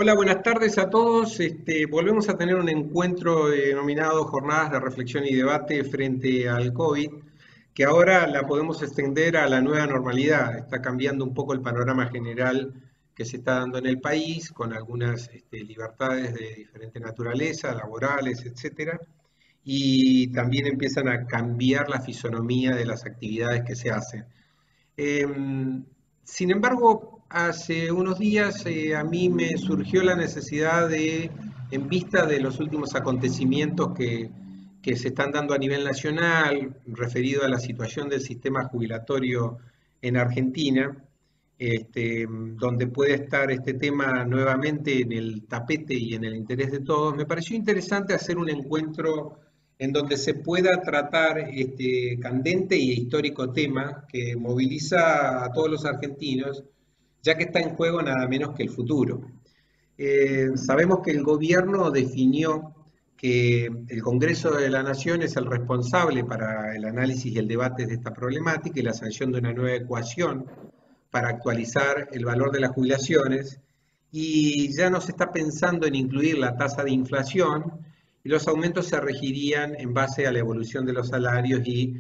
Hola, buenas tardes a todos. Volvemos a tener un encuentro denominado Jornadas de Reflexión y Debate frente al COVID, que ahora la podemos extender a la nueva normalidad. Está cambiando un poco el panorama general que se está dando en el país, con algunas libertades de diferente naturaleza, laborales, etcétera, y también empiezan a cambiar la fisonomía de las actividades que se hacen. Sin embargo, hace unos días a mí me surgió la necesidad de, en vista de los últimos acontecimientos que se están dando a nivel nacional, referido a la situación del sistema jubilatorio en Argentina, donde puede estar este tema nuevamente en el tapete y en el interés de todos, me pareció interesante hacer un encuentro en donde se pueda tratar este candente y histórico tema que moviliza a todos los argentinos, ya que está en juego nada menos que el futuro. Sabemos que el gobierno definió que el Congreso de la Nación es el responsable para el análisis y el debate de esta problemática y la sanción de una nueva ecuación para actualizar el valor de las jubilaciones, y ya no se está pensando en incluir la tasa de inflación, y los aumentos se regirían en base a la evolución de los salarios y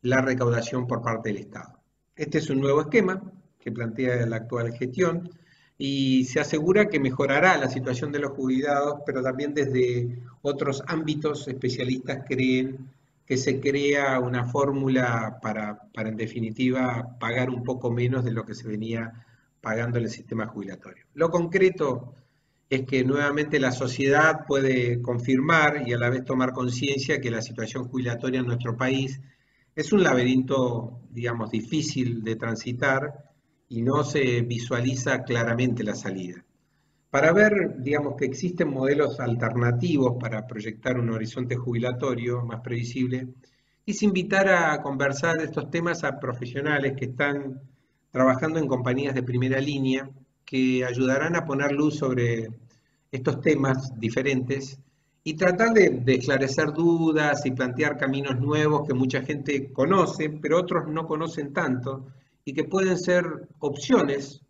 la recaudación por parte del Estado. Este es un nuevo esquema que plantea la actual gestión y se asegura que mejorará la situación de los jubilados, pero también desde otros ámbitos especialistas creen que se crea una fórmula para en definitiva pagar un poco menos de lo que se venía pagando en el sistema jubilatorio. Lo concreto es que nuevamente la sociedad puede confirmar y a la vez tomar conciencia que la situación jubilatoria en nuestro país es un laberinto, digamos, difícil de transitar y no se visualiza claramente la salida. Para ver, digamos, que existen modelos alternativos para proyectar un horizonte jubilatorio más previsible, quise invitar a conversar de estos temas a profesionales que están trabajando en compañías de primera línea que ayudarán a poner luz sobre estos temas diferentes y tratar de esclarecer dudas y plantear caminos nuevos que mucha gente conoce, pero otros no conocen tanto y que pueden ser opciones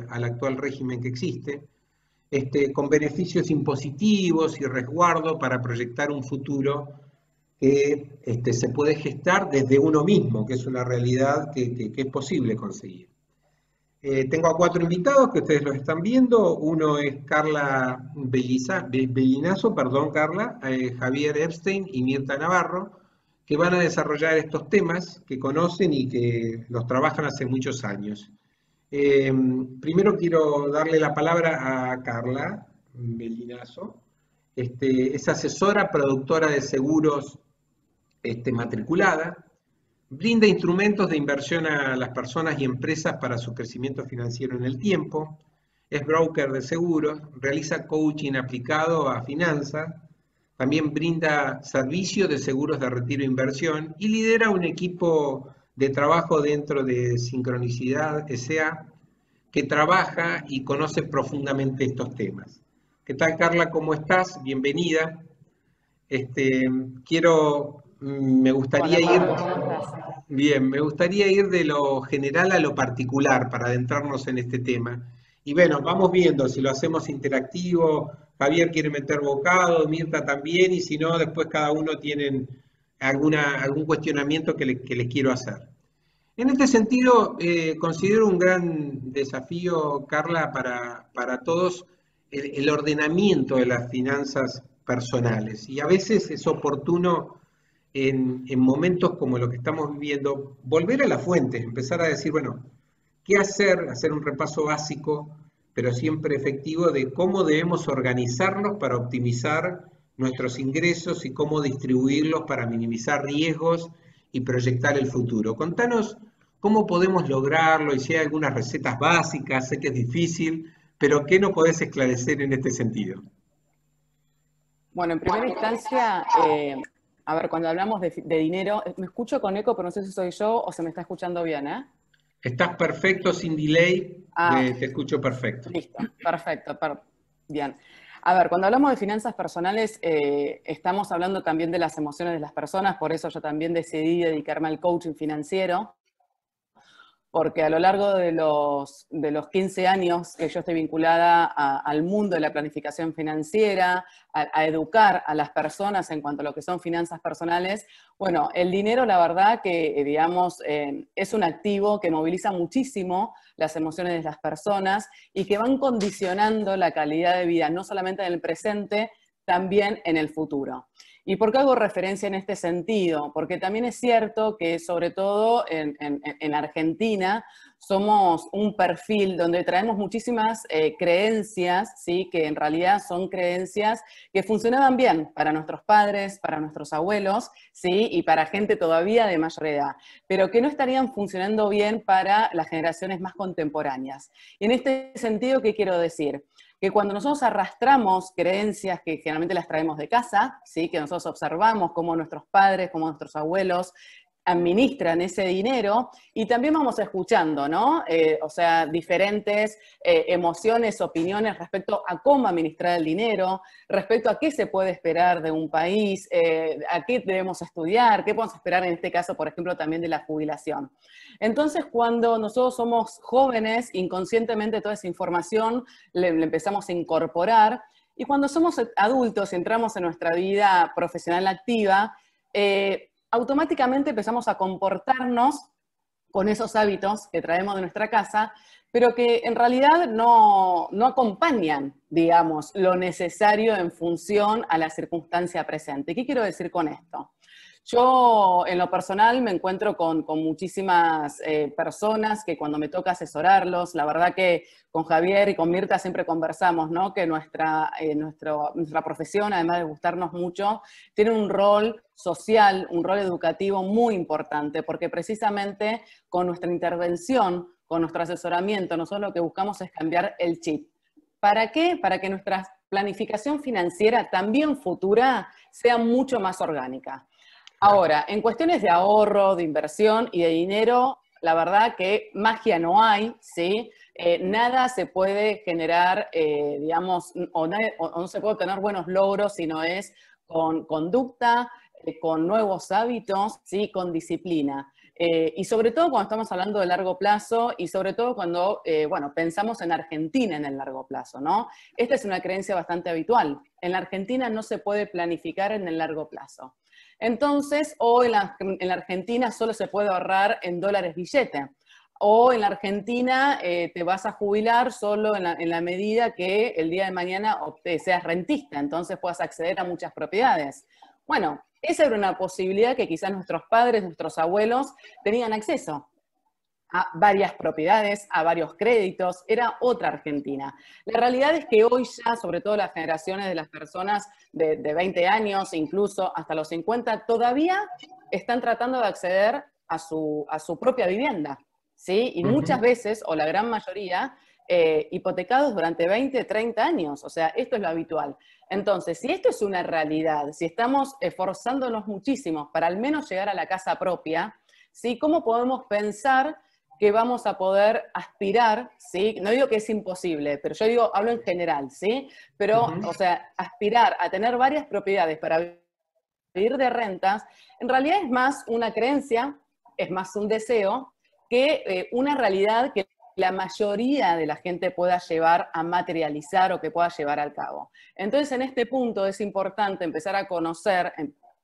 al actual régimen que existe, con beneficios impositivos y resguardo para proyectar un futuro que se puede gestar desde uno mismo, que es una realidad que es posible conseguir. Tengo a cuatro invitados que ustedes los están viendo. Uno es Carla Bellinazo, perdón Carla, Javier Epstein y Mirta Navarro, que van a desarrollar estos temas que conocen y que los trabajan hace muchos años. Primero quiero darle la palabra a Carla Bellinazo. Es asesora productora de seguros matriculada, brinda instrumentos de inversión a las personas y empresas para su crecimiento financiero en el tiempo, es broker de seguros, realiza coaching aplicado a finanzas, también brinda servicios de seguros de retiro e inversión y lidera un equipo de trabajo dentro de Sincronicidad S.A. que trabaja y conoce profundamente estos temas. ¿Qué tal, Carla? ¿Cómo estás? Bienvenida. Este, me gustaría Hola ir, Pablo, ¿cómo estás? bien, me gustaría ir de lo general a lo particular para adentrarnos en este tema. Y bueno, vamos viendo si lo hacemos interactivo. Javier quiere meter bocado, Mirta también, y si no, después cada uno tiene algún cuestionamiento que les quiero hacer. En este sentido, considero un gran desafío, Carla, para todos el ordenamiento de las finanzas personales. Y a veces es oportuno en momentos como lo que estamos viviendo, volver a la fuente, empezar a decir, bueno, ¿qué hacer? Hacer un repaso básico, pero siempre efectivo, de cómo debemos organizarnos para optimizar nuestros ingresos y cómo distribuirlos para minimizar riesgos y proyectar el futuro. Contanos cómo podemos lograrlo y si hay algunas recetas básicas, sé que es difícil, pero ¿qué nos podés esclarecer en este sentido? Bueno, en primera instancia, a ver, cuando hablamos de dinero, me escucho con eco, pero no sé si soy yo o se me está escuchando bien, ¿eh? Estás perfecto, sin delay, Ah, te escucho perfecto. listo, perfecto, bien. A ver, cuando hablamos de finanzas personales, estamos hablando también de las emociones de las personas, por eso yo también decidí dedicarme al coaching financiero, porque a lo largo de los 15 años que yo estoy vinculada al mundo de la planificación financiera, a educar a las personas en cuanto a lo que son finanzas personales, bueno, el dinero la verdad que, digamos, es un activo que moviliza muchísimo las emociones de las personas y que van condicionando la calidad de vida, no solamente en el presente, también en el futuro. ¿Y por qué hago referencia en este sentido? Porque también es cierto que, sobre todo en Argentina, somos un perfil donde traemos muchísimas creencias, ¿sí? Que en realidad son creencias que funcionaban bien para nuestros padres, para nuestros abuelos, ¿sí? Y para gente todavía de mayor edad, pero que no estarían funcionando bien para las generaciones más contemporáneas. Y en este sentido, ¿qué quiero decir? Que cuando nosotros arrastramos creencias que generalmente las traemos de casa, ¿sí? Que nosotros observamos cómo nuestros padres, cómo nuestros abuelos administran ese dinero, y también vamos escuchando, ¿no? O sea, diferentes emociones, opiniones respecto a cómo administrar el dinero, respecto a qué se puede esperar de un país, a qué debemos estudiar, qué podemos esperar en este caso, por ejemplo, también de la jubilación. Entonces, cuando nosotros somos jóvenes, inconscientemente toda esa información le empezamos a incorporar, y cuando somos adultos y entramos en nuestra vida profesional activa, automáticamente empezamos a comportarnos con esos hábitos que traemos de nuestra casa, pero que en realidad no acompañan, digamos, lo necesario en función a la circunstancia presente. ¿Qué quiero decir con esto? Yo, en lo personal, me encuentro con muchísimas personas que cuando me toca asesorarlos, la verdad que con Javier y con Mirta siempre conversamos, ¿no? Que nuestra profesión, además de gustarnos mucho, tiene un rol social, un rol educativo muy importante, porque precisamente con nuestra intervención, con nuestro asesoramiento, nosotros lo que buscamos es cambiar el chip. ¿Para qué? Para que nuestra planificación financiera, también futura, sea mucho más orgánica. Ahora, en cuestiones de ahorro, de inversión y de dinero, la verdad que magia no hay, ¿sí? Nada se puede generar, digamos, o no se puede obtener buenos logros si no es con conducta, con nuevos hábitos, ¿sí? Con disciplina. Y sobre todo cuando estamos hablando de largo plazo y sobre todo cuando, bueno, pensamos en Argentina en el largo plazo, ¿no? Esta es una creencia bastante habitual. En la Argentina no se puede planificar en el largo plazo. Entonces, o en la Argentina solo se puede ahorrar en dólares billete. O en la Argentina te vas a jubilar solo en la medida que el día de mañana seas rentista, entonces puedas acceder a muchas propiedades. Bueno, esa era una posibilidad que quizás nuestros padres, nuestros abuelos tenían acceso a varias propiedades, a varios créditos, era otra Argentina. La realidad es que hoy ya, sobre todo las generaciones de las personas de 20 años, incluso hasta los 50, todavía están tratando de acceder a su propia vivienda, ¿sí? Y muchas veces, o la gran mayoría, hipotecados durante 20, 30 años, o sea, esto es lo habitual. Entonces, si esto es una realidad, si estamos esforzándonos muchísimo para al menos llegar a la casa propia, ¿sí? ¿Cómo podemos pensar que vamos a poder aspirar, ¿sí? No digo que es imposible, pero yo digo, hablo en general, ¿sí? Pero, o sea, aspirar a tener varias propiedades para vivir de rentas, en realidad es más una creencia, es más un deseo, que una realidad que la mayoría de la gente pueda llevar a materializar o que pueda llevar al cabo. Entonces, en este punto es importante empezar a conocer,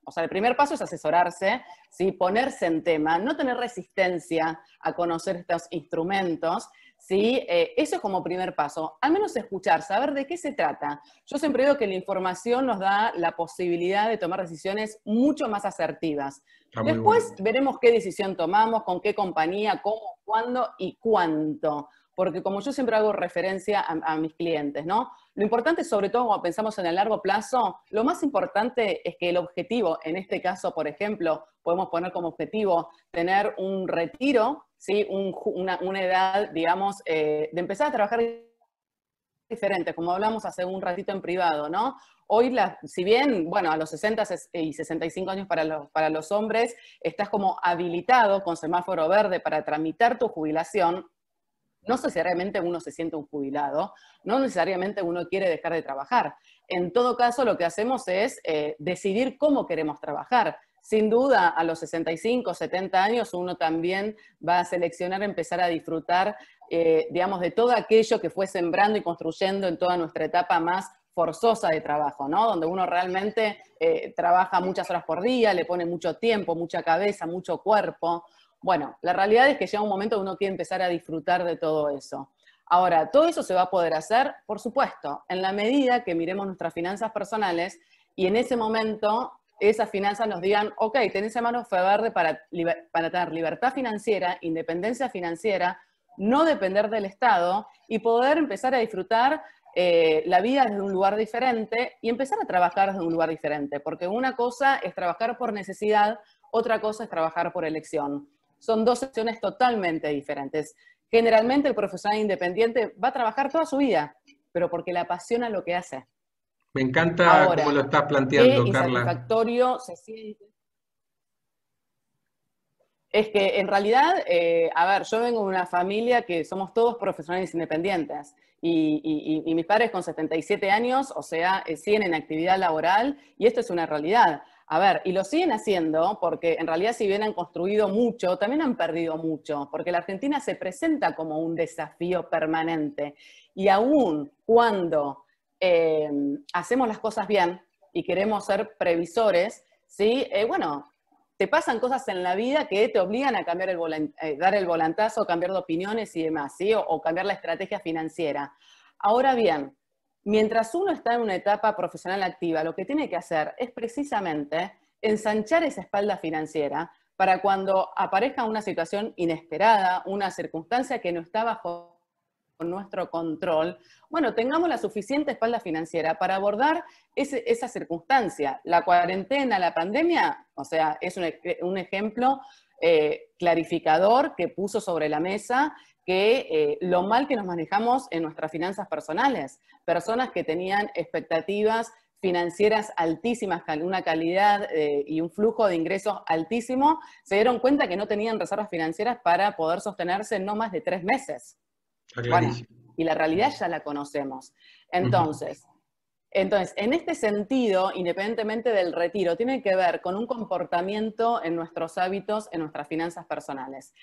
o sea, el primer paso es asesorarse, ¿sí? Ponerse en tema, no tener resistencia a conocer estos instrumentos, ¿sí? Eso es como primer paso. Al menos escuchar, saber de qué se trata. Yo siempre digo que la información nos da la posibilidad de tomar decisiones mucho más asertivas. Después veremos qué decisión tomamos, con qué compañía, cómo, cuándo y cuánto. Porque como yo siempre hago referencia a mis clientes, ¿no? Lo importante, sobre todo cuando pensamos en el largo plazo, lo más importante es que el objetivo, en este caso, por ejemplo, podemos poner como objetivo tener un retiro, ¿sí? Una edad, digamos, de empezar a trabajar diferente, como hablamos hace un ratito en privado, ¿no? Hoy, si bien, bueno, a los 60 y 65 años para los hombres, estás como habilitado con semáforo verde para tramitar tu jubilación, no necesariamente uno se siente un jubilado, no necesariamente uno quiere dejar de trabajar. En todo caso, lo que hacemos es decidir cómo queremos trabajar. sin duda a los 65, 70 años uno también va a seleccionar empezar a disfrutar, digamos, de todo aquello que fue sembrando y construyendo en toda nuestra etapa más forzosa de trabajo, ¿no? Donde uno realmente trabaja muchas horas por día, le pone mucho tiempo, mucha cabeza, mucho cuerpo. Bueno, la realidad es que llega un momento que uno quiere empezar a disfrutar de todo eso. Ahora, ¿todo eso se va a poder hacer? Por supuesto, en la medida que miremos nuestras finanzas personales y en ese momento esas finanzas nos digan, ok, tenés en mano fe verde para tener libertad financiera, independencia financiera, no depender del Estado y poder empezar a disfrutar la vida desde un lugar diferente y empezar a trabajar desde un lugar diferente, porque una cosa es trabajar por necesidad, otra cosa es trabajar por elección. Son dos acciones totalmente diferentes. Generalmente el profesional independiente va a trabajar toda su vida, pero porque le apasiona lo que hace. Me encanta cómo lo Ahora, estás qué planteando, Carla. insatisfactorio se siente. Es que en realidad, a ver, yo vengo de una familia que somos todos profesionales independientes y mis padres con 77 años, o sea, siguen en actividad laboral y esto es una realidad. A ver, y lo siguen haciendo porque en realidad si bien han construido mucho, también han perdido mucho, porque la Argentina se presenta como un desafío permanente y aún cuando hacemos las cosas bien y queremos ser previsores, ¿sí? Bueno, te pasan cosas en la vida que te obligan a cambiar dar el volantazo, cambiar de opiniones y demás, ¿sí? O cambiar la estrategia financiera. Ahora bien, mientras uno está en una etapa profesional activa, lo que tiene que hacer es precisamente ensanchar esa espalda financiera para cuando aparezca una situación inesperada, una circunstancia que no está bajo nuestro control, bueno, tengamos la suficiente espalda financiera para abordar esa circunstancia. La cuarentena, la pandemia, o sea, es un ejemplo clarificador que puso sobre la mesa que lo mal que nos manejamos en nuestras finanzas personales. Personas que tenían expectativas financieras altísimas, una calidad y un flujo de ingresos altísimo, se dieron cuenta que no tenían reservas financieras para poder sostenerse en no más de 3 meses. Está Bueno, clarísimo. y la realidad ya la conocemos. Entonces, en este sentido, independientemente del retiro, tiene que ver con un comportamiento en nuestros hábitos, en nuestras finanzas personales.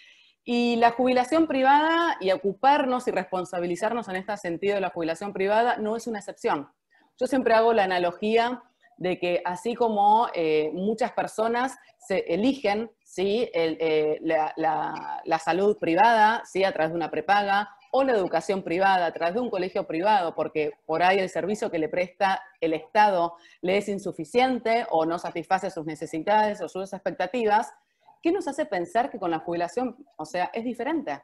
Y la jubilación privada y ocuparnos y responsabilizarnos en este sentido de la jubilación privada no es una excepción. Yo siempre hago la analogía de que así como muchas personas se eligen, ¿sí? La salud privada, ¿sí? A través de una prepaga, o la educación privada a través de un colegio privado, porque por ahí el servicio que le presta el Estado le es insuficiente o no satisface sus necesidades o sus expectativas, ¿qué nos hace pensar que con la jubilación, o sea, es diferente?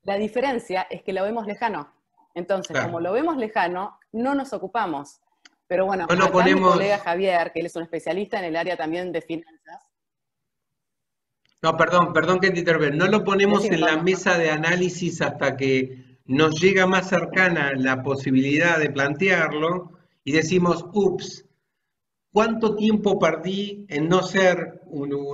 La diferencia es que lo vemos lejano. Entonces, Claro. como lo vemos lejano, no nos ocupamos. Pero bueno, No lo acá mi colega ponemos. Javier, que él es un especialista en el área también de finanzas, No, perdón que te intervenga. No lo ponemos decime, en la Pablo. mesa de análisis hasta que nos llega más cercana la posibilidad de plantearlo y decimos, ups, ¿cuánto tiempo perdí en no ser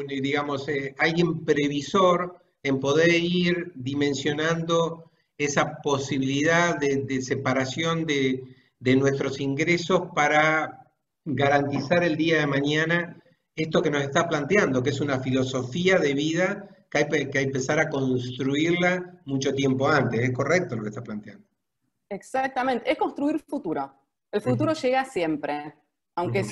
digamos, alguien previsor, en poder ir dimensionando esa posibilidad de separación de nuestros ingresos para garantizar el día de mañana esto que nos está planteando, que es una filosofía de vida que hay que empezar a construirla mucho tiempo antes? ¿Es correcto lo que está planteando? Exactamente, es construir futuro. El futuro Ujú, llega siempre. Aunque ujú.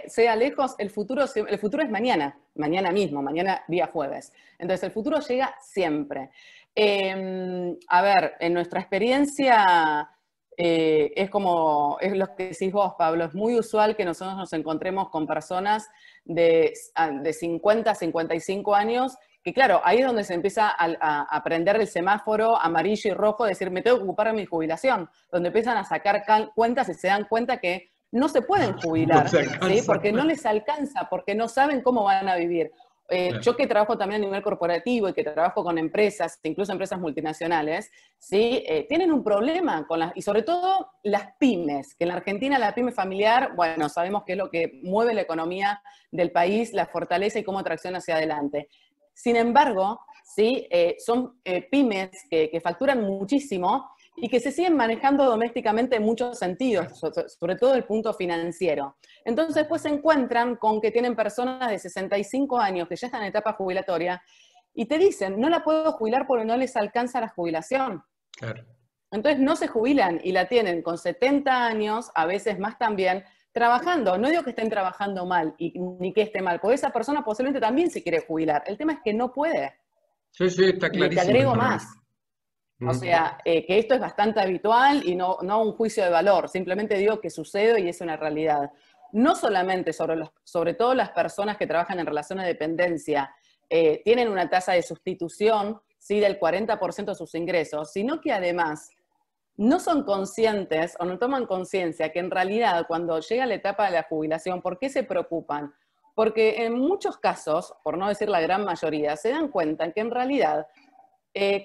sea lejos, el futuro es mañana, mañana mismo, mañana día jueves. Entonces, el futuro llega siempre. A ver, en nuestra experiencia es lo que decís vos, Pablo, es muy usual que nosotros nos encontremos con personas de 50, 55 años que claro, ahí es donde se empieza a prender el semáforo amarillo y rojo, decir, me tengo que ocupar de mi jubilación, donde empiezan a sacar cuentas y se dan cuenta que no se pueden No jubilar, se ¿sí? alcanza. Porque no les alcanza, porque no saben cómo van a vivir. Claro. Yo que trabajo también a nivel corporativo y que trabajo con empresas, incluso empresas multinacionales, ¿sí? Tienen un problema con y sobre todo las pymes, que en la Argentina la pyme familiar, bueno, sabemos que es lo que mueve la economía del país, la fortalece y cómo tracciona hacia adelante. Sin embargo, ¿sí? Son pymes que facturan muchísimo y que se siguen manejando domésticamente en muchos sentidos, sobre todo el punto financiero. Entonces después se encuentran con que tienen personas de 65 años que ya están en etapa jubilatoria y te dicen, no la puedo jubilar porque no les alcanza la jubilación. Claro. Entonces no se jubilan y la tienen con 70 años, a veces más también, trabajando. No digo que estén trabajando mal ni que esté mal, porque esa persona posiblemente también se quiere jubilar. El tema es que no puede. Sí, sí, está Y te clarísimo el agrego problema. más. O sea, que esto es bastante habitual y no un juicio de valor. Simplemente digo que sucede y es una realidad. No solamente sobre todo las personas que trabajan en relación de dependencia tienen una tasa de sustitución, ¿sí?, del 40% de sus ingresos, sino que además no son conscientes o no toman conciencia que en realidad cuando llega la etapa de la jubilación, ¿por qué se preocupan? Porque en muchos casos, por no decir la gran mayoría, se dan cuenta que en realidad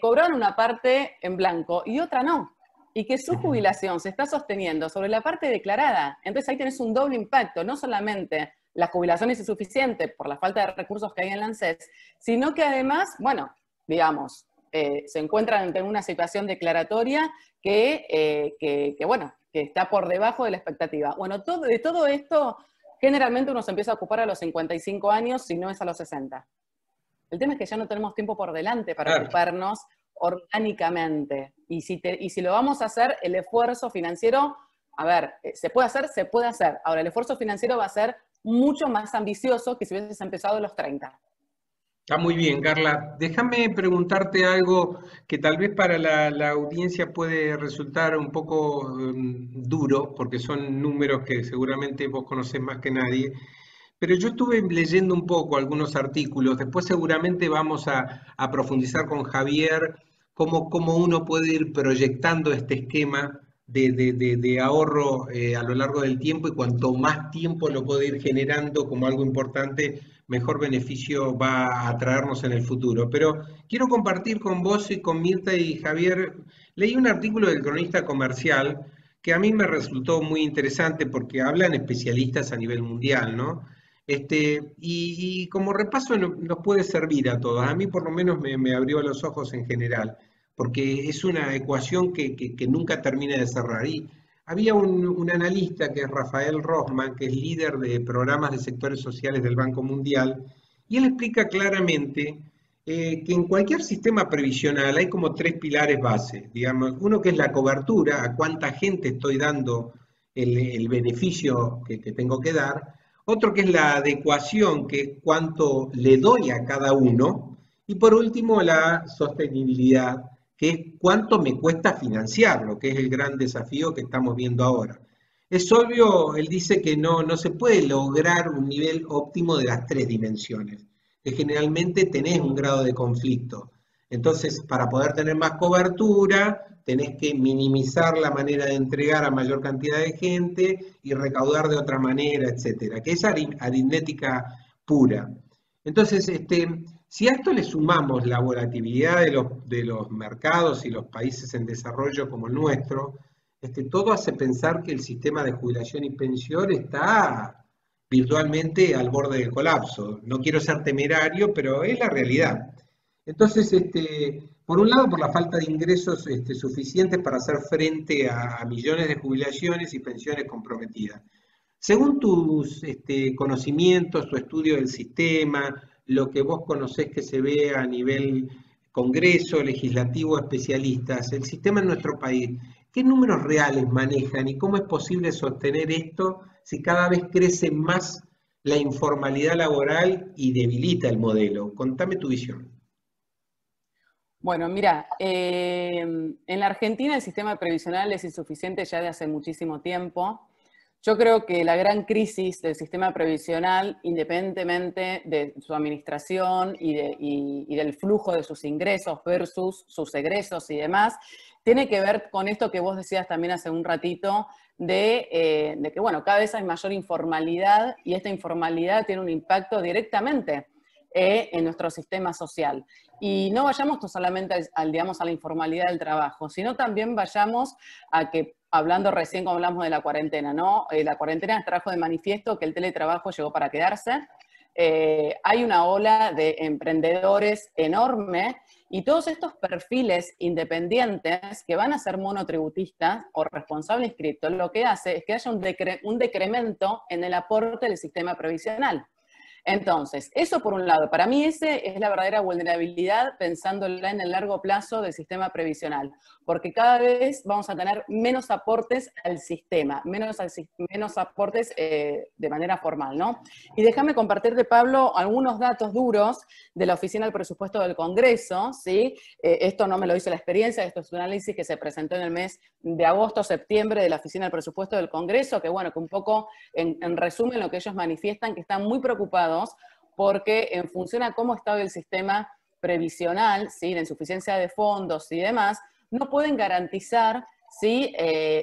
cobraron una parte en blanco y otra no, y que su jubilación se está sosteniendo sobre la parte declarada. Entonces ahí tenés un doble impacto, no solamente la jubilación es insuficiente por la falta de recursos que hay en la ANSES, sino que además, bueno, digamos, se encuentran en una situación declaratoria bueno, que está por debajo de la expectativa. Bueno, de todo esto, generalmente uno se empieza a ocupar a los 55 años, si no es a los 60. El tema es que ya no tenemos tiempo por delante para ocuparnos orgánicamente. Y si lo vamos a hacer, el esfuerzo financiero, a ver, ¿se puede hacer? Se puede hacer. Ahora, el esfuerzo financiero va a ser mucho más ambicioso que si hubieses empezado a los 30. Está muy bien, Carla. Déjame preguntarte algo que tal vez para la audiencia puede resultar un poco duro, porque son números que seguramente vos conocés más que nadie. Pero yo estuve leyendo un poco algunos artículos, después seguramente vamos a profundizar con Javier cómo uno puede ir proyectando este esquema de ahorro a lo largo del tiempo y cuanto más tiempo lo puede ir generando como algo importante, mejor beneficio va a traernos en el futuro. Pero quiero compartir con vos y con Mirta y Javier, leí un artículo del Cronista Comercial que a mí me resultó muy interesante porque hablan especialistas a nivel mundial, ¿no? Y como repaso nos puede servir a todos. A mí por lo menos me abrió los ojos en general, porque es una ecuación que nunca termina de cerrar. Y había un analista que es Rafael Rossman, que es líder de programas de sectores sociales del Banco Mundial, y él explica claramente que en cualquier sistema previsional hay como tres pilares base, digamos, uno que es la cobertura, a cuánta gente estoy dando el beneficio que tengo que dar, otro que es la adecuación, que es cuánto le doy a cada uno, y por último la sostenibilidad, que es cuánto me cuesta financiarlo, que es el gran desafío que estamos viendo ahora. Es obvio, él dice que no se puede lograr un nivel óptimo de las tres dimensiones, que generalmente tenés un grado de conflicto. Entonces, para poder tener más cobertura, tenés que minimizar la manera de entregar a mayor cantidad de gente y recaudar de otra manera, etcétera, que es aritmética pura. Entonces, si a esto le sumamos la volatilidad de los mercados y los países en desarrollo como el nuestro, todo hace pensar que el sistema de jubilación y pensión está virtualmente al borde del colapso. No quiero ser temerario, pero es la realidad. Entonces, por un lado, por la falta de ingresos suficientes para hacer frente a millones de jubilaciones y pensiones comprometidas. Según tus conocimientos, tu estudio del sistema, lo que vos conocés que se ve a nivel Congreso, legislativo, especialistas, el sistema en nuestro país, ¿qué números reales manejan y cómo es posible sostener esto si cada vez crece más la informalidad laboral y debilita el modelo? Contame tu visión. Bueno, mira, en la Argentina el sistema previsional es insuficiente ya de hace muchísimo tiempo. Yo creo que la gran crisis del sistema previsional, independientemente de su administración y del flujo de sus ingresos versus sus egresos y demás, tiene que ver con esto que vos decías también hace un ratito, de que, bueno, cada vez hay mayor informalidad y esta informalidad tiene un impacto directamente en nuestro sistema social. Y no vayamos solamente digamos, a la informalidad del trabajo, sino también vayamos a que, hablando recién como hablamos de la cuarentena, ¿no? La cuarentena trajo de manifiesto que el teletrabajo llegó para quedarse, hay una ola de emprendedores enorme y todos estos perfiles independientes que van a ser monotributistas o responsables inscriptos, lo que hace es que haya un decremento en el aporte del sistema previsional. Entonces, eso por un lado, para mí ese es la verdadera vulnerabilidad pensándola en el largo plazo del sistema previsional, porque cada vez vamos a tener menos aportes al sistema, menos aportes de manera formal, ¿no? Y déjame compartirte, Pablo, algunos datos duros de la Oficina del Presupuesto del Congreso, ¿sí? Esto no me lo hizo la experiencia, esto es un análisis que se presentó en el mes de agosto-septiembre de la Oficina del Presupuesto del Congreso, que bueno, que un poco en resumen lo que ellos manifiestan, que están muy preocupados porque en función a cómo está el sistema previsional, ¿sí? La insuficiencia de fondos y demás, no pueden garantizar, ¿sí?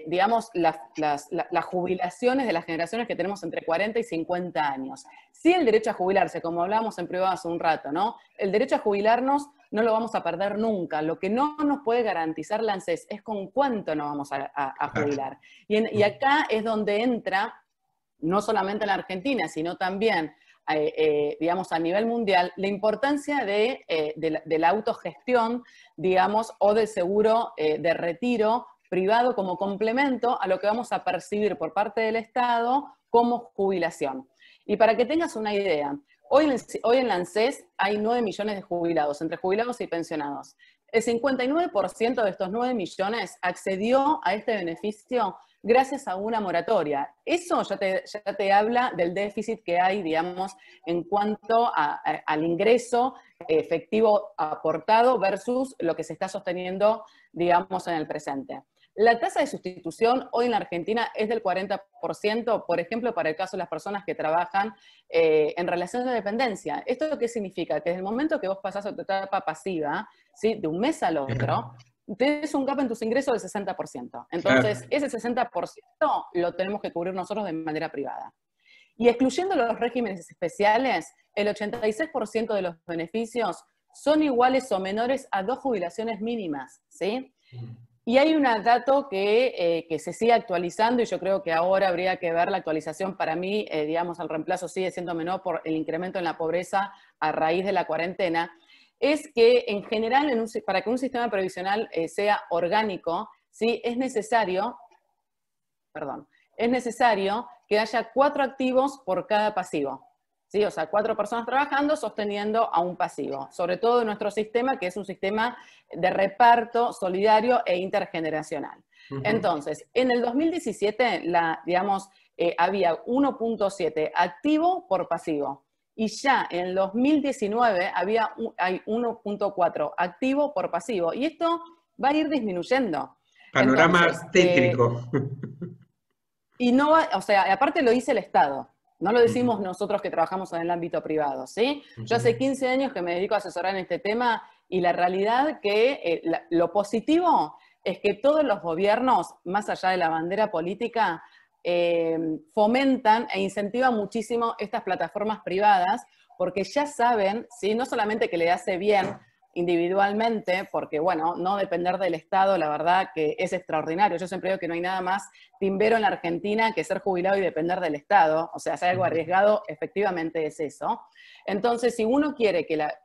Digamos, las jubilaciones de las generaciones que tenemos entre 40 y 50 años. Sí, el derecho a jubilarse, como hablábamos en privado hace un rato, ¿no? El derecho a jubilarnos no lo vamos a perder nunca. Lo que no nos puede garantizar la ANSES es con cuánto nos vamos a jubilar. Y acá es donde entra, no solamente en la Argentina, sino también digamos, a nivel mundial, la importancia de la autogestión, digamos, o del seguro de retiro privado como complemento a lo que vamos a percibir por parte del Estado como jubilación. Y para que tengas una idea, hoy en la ANSES hay 9 millones de jubilados, entre jubilados y pensionados. El 59% de estos 9 millones accedió a este beneficio gracias a una moratoria. Eso ya te habla del déficit que hay, digamos, en cuanto al ingreso efectivo aportado versus lo que se está sosteniendo, digamos, en el presente. La tasa de sustitución hoy en la Argentina es del 40%, por ejemplo, para el caso de las personas que trabajan en relación de dependencia. ¿Esto qué significa? Que desde el momento que vos pasás a tu etapa pasiva, ¿sí? De un mes al otro, tienes un gap en tus ingresos del 60%. Entonces, ese 60% lo tenemos que cubrir nosotros de manera privada. Y excluyendo los regímenes especiales, el 86% de los beneficios son iguales o menores a 2 jubilaciones mínimas, ¿sí? Y hay un dato que se sigue actualizando y yo creo que ahora habría que ver la actualización. Para mí, digamos, el reemplazo sigue siendo menor por el incremento en la pobreza a raíz de la cuarentena, es que en general, para que un sistema previsional sea orgánico, ¿sí? es necesario que haya 4 activos por cada pasivo. ¿Sí? O sea, 4 personas trabajando sosteniendo a un pasivo. Sobre todo en nuestro sistema, que es un sistema de reparto solidario e intergeneracional. Entonces, en el 2017, digamos, había 1.7 activo por pasivo. Y ya en el 2019 hay 1.4 activo por pasivo. Y esto va a ir disminuyendo. Panorama Entonces, tétrico. Y no va, o sea, aparte lo dice el Estado. No lo decimos nosotros que trabajamos en el ámbito privado, ¿sí? Yo hace 15 años que me dedico a asesorar en este tema y la realidad que lo positivo es que todos los gobiernos, más allá de la bandera política, fomentan e incentivan muchísimo estas plataformas privadas porque ya saben, ¿sí? No solamente que le hace bien individualmente, porque bueno, no depender del Estado, la verdad que es extraordinario. Yo siempre digo que no hay nada más timbero en la Argentina que ser jubilado y depender del Estado, o sea, si hay algo arriesgado, efectivamente es eso. Entonces, si uno quiere que la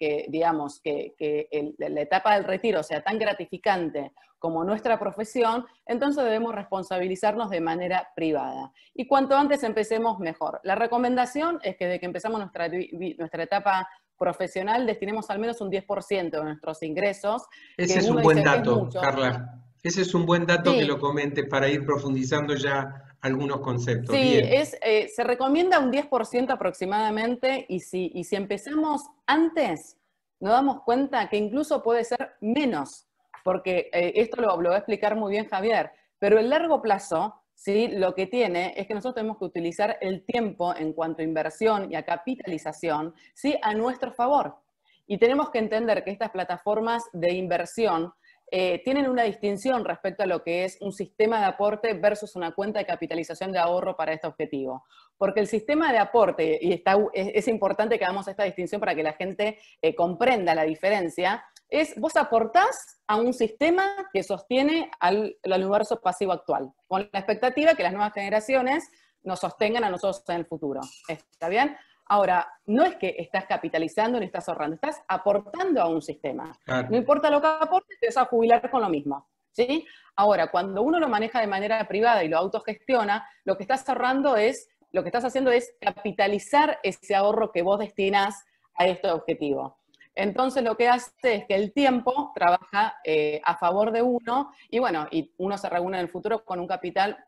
etapa del retiro sea tan gratificante como nuestra profesión, entonces debemos responsabilizarnos de manera privada. Y cuanto antes empecemos, mejor. La recomendación es que desde que empezamos nuestra etapa profesional destinemos al menos un 10% de nuestros ingresos. Ese es un buen dato, Carla. Ese es un buen dato que lo comentes para ir profundizando ya algunos conceptos. Sí, Bien. Se recomienda un 10% aproximadamente y si empezamos antes, nos damos cuenta que incluso puede ser menos, porque esto lo va a explicar muy bien Javier, pero el largo plazo, ¿sí? Lo que tiene es que nosotros tenemos que utilizar el tiempo en cuanto a inversión y a capitalización, ¿sí? A nuestro favor. Y tenemos que entender que estas plataformas de inversión tienen una distinción respecto a lo que es un sistema de aporte versus una cuenta de capitalización de ahorro para este objetivo. Porque el sistema de aporte, y es importante que hagamos esta distinción para que la gente comprenda la diferencia, es vos aportás a un sistema que sostiene al universo pasivo actual, con la expectativa que las nuevas generaciones nos sostengan a nosotros en el futuro. ¿Está bien? Ahora, no es que estás capitalizando ni estás ahorrando, estás aportando a un sistema. Claro. No importa lo que aportes, te vas a jubilar con lo mismo, ¿sí? Ahora, cuando uno lo maneja de manera privada y lo autogestiona, lo que estás lo que estás haciendo es capitalizar ese ahorro que vos destinás a este objetivo. Entonces lo que hace es que el tiempo trabaja a favor de uno y bueno, y uno se reúne en el futuro con un capital,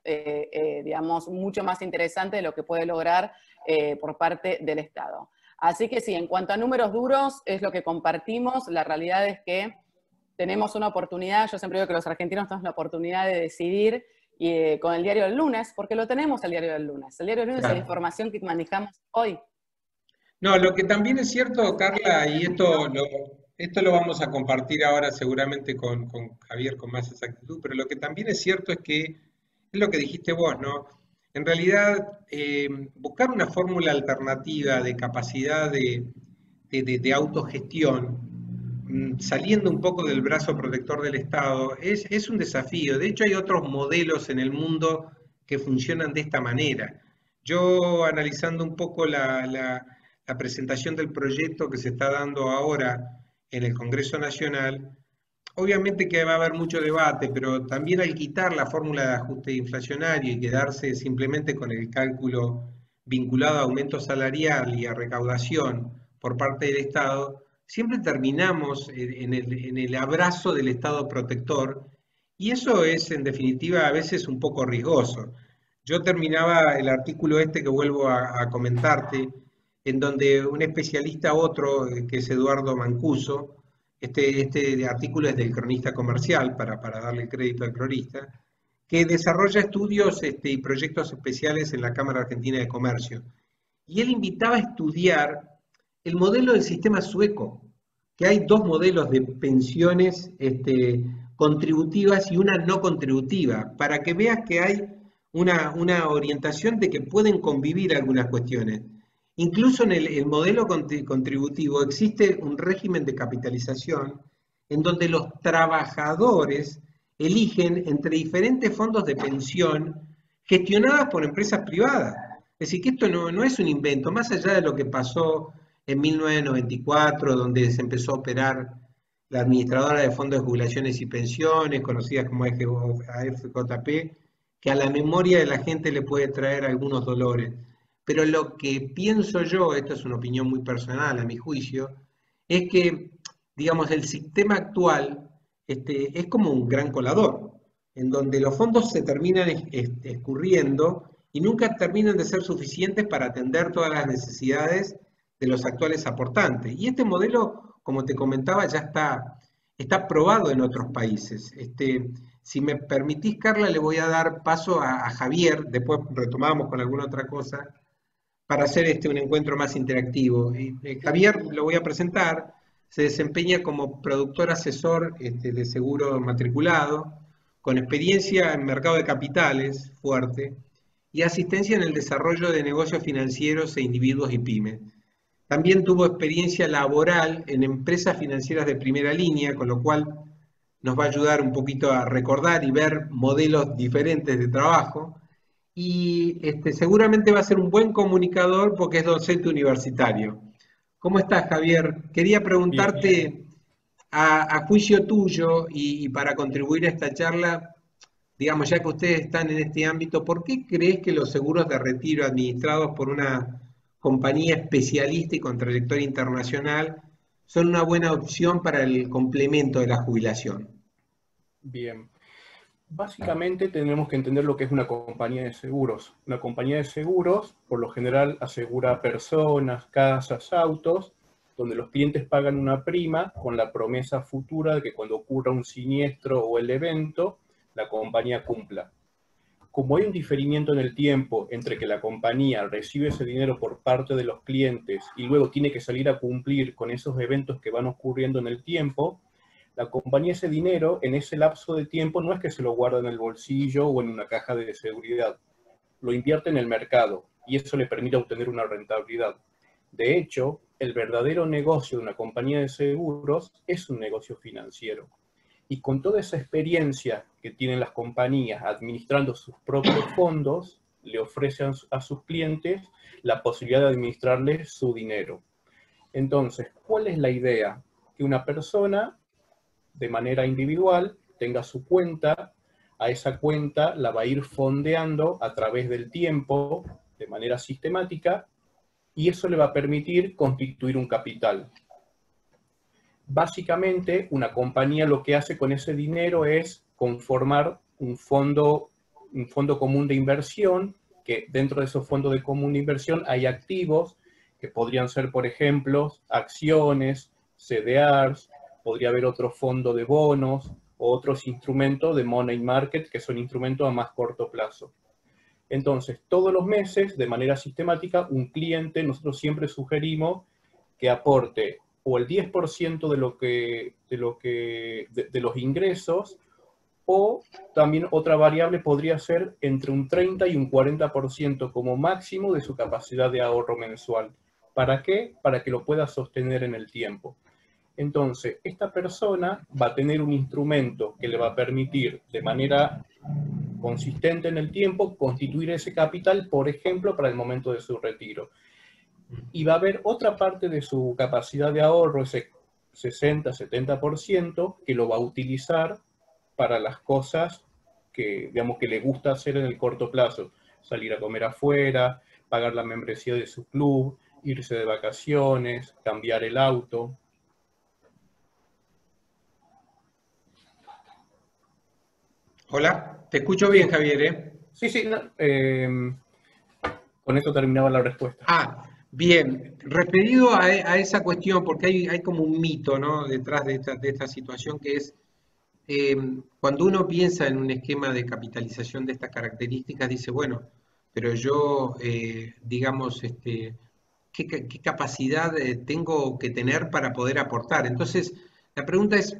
digamos, mucho más interesante de lo que puede lograr por parte del Estado. Así que sí, en cuanto a números duros, es lo que compartimos. La realidad es que tenemos una oportunidad, yo siempre digo que los argentinos tenemos la oportunidad de decidir con el diario del lunes, porque lo tenemos el diario del lunes. El diario del lunes es la Claro. información que manejamos hoy. No, lo que también es cierto, Carla, y esto lo vamos a compartir ahora seguramente con Javier con más exactitud, pero lo que también es cierto es que, es lo que dijiste vos, ¿no? En realidad, buscar una fórmula alternativa de capacidad de autogestión, saliendo un poco del brazo protector del Estado, es un desafío. De hecho, hay otros modelos en el mundo que funcionan de esta manera. Yo, analizando un poco la presentación del proyecto que se está dando ahora en el Congreso Nacional, obviamente que va a haber mucho debate, pero también al quitar la fórmula de ajuste inflacionario y quedarse simplemente con el cálculo vinculado a aumento salarial y a recaudación por parte del Estado, siempre terminamos en el abrazo del Estado protector y eso es en definitiva a veces un poco riesgoso. Yo terminaba el artículo este que vuelvo a comentarte, en donde un especialista, otro, que es Eduardo Mancuso, este artículo es del Cronista Comercial, para darle crédito al cronista, que desarrolla estudios y proyectos especiales en la Cámara Argentina de Comercio. Y él invitaba a estudiar el modelo del sistema sueco, que hay dos modelos de pensiones contributivas y una no contributiva, para que veas que hay una orientación de que pueden convivir algunas cuestiones. Incluso en el modelo contributivo existe un régimen de capitalización en donde los trabajadores eligen entre diferentes fondos de pensión gestionadas por empresas privadas. Es decir, que esto no es un invento, más allá de lo que pasó en 1994, donde se empezó a operar la administradora de fondos de jubilaciones y pensiones, conocida como AFJP, que a la memoria de la gente le puede traer algunos dolores. Pero lo que pienso yo, esto es una opinión muy personal a mi juicio, es que, digamos, el sistema actual es como un gran colador, en donde los fondos se terminan escurriendo y nunca terminan de ser suficientes para atender todas las necesidades de los actuales aportantes. Y este modelo, como te comentaba, ya está probado en otros países. Si me permitís, Carla, le voy a dar paso a Javier, después retomamos con alguna otra cosa, para hacer un encuentro más interactivo. Javier, lo voy a presentar, se desempeña como productor asesor de seguro matriculado, con experiencia en mercado de capitales fuerte y asistencia en el desarrollo de negocios financieros e individuos y pymes. También tuvo experiencia laboral en empresas financieras de primera línea, con lo cual nos va a ayudar un poquito a recordar y ver modelos diferentes de trabajo. Y seguramente va a ser un buen comunicador porque es docente universitario. ¿Cómo estás, Javier? Quería Bien, preguntarte, a juicio tuyo y para contribuir a esta charla, digamos, ya que ustedes están en este ámbito, ¿por qué crees que los seguros de retiro administrados por una compañía especialista y con trayectoria internacional son una buena opción para el complemento de la jubilación? bien. Básicamente tenemos que entender lo que es una compañía de seguros. Una compañía de seguros, por lo general, asegura personas, casas, autos, donde los clientes pagan una prima con la promesa futura de que cuando ocurra un siniestro o el evento, la compañía cumpla. Como hay un diferimiento en el tiempo entre que la compañía recibe ese dinero por parte de los clientes y luego tiene que salir a cumplir con esos eventos que van ocurriendo en el tiempo, la compañía ese dinero en ese lapso de tiempo no es que se lo guarda en el bolsillo o en una caja de seguridad, lo invierte en el mercado y eso le permite obtener una rentabilidad. De hecho, el verdadero negocio de una compañía de seguros es un negocio financiero. Y con toda esa experiencia que tienen las compañías administrando sus propios fondos, le ofrece a sus clientes la posibilidad de administrarles su dinero. Entonces, ¿cuál es la idea? Que una persona, de manera individual, tenga su cuenta, a esa cuenta la va a ir fondeando a través del tiempo, de manera sistemática, y eso le va a permitir constituir un capital. Básicamente, una compañía lo que hace con ese dinero es conformar un fondo común de inversión, que dentro de esos fondos de común de inversión hay activos que podrían ser, por ejemplo, acciones, CDRs, podría haber otro fondo de bonos o otros instrumentos de money market, que son instrumentos a más corto plazo. Entonces, todos los meses, de manera sistemática, un cliente, nosotros siempre sugerimos que aporte o el 10% de los ingresos, o también otra variable podría ser entre un 30 y un 40% como máximo de su capacidad de ahorro mensual. ¿Para qué? Para que lo pueda sostener en el tiempo. Entonces, esta persona va a tener un instrumento que le va a permitir de manera consistente en el tiempo constituir ese capital, por ejemplo, para el momento de su retiro. Y va a haber otra parte de su capacidad de ahorro, ese 60-70%, que lo va a utilizar para las cosas que, digamos, que le gusta hacer en el corto plazo. Salir a comer afuera, pagar la membresía de su club, irse de vacaciones, cambiar el auto. Hola, te escucho bien, Javier, ¿eh? Sí, no, con esto terminaba la respuesta. Bien, referido a esa cuestión, porque hay como un mito, ¿no?, detrás de esta situación, que es cuando uno piensa en un esquema de capitalización de estas características, dice, bueno, pero yo, digamos, ¿qué capacidad tengo que tener para poder aportar? Entonces, la pregunta es,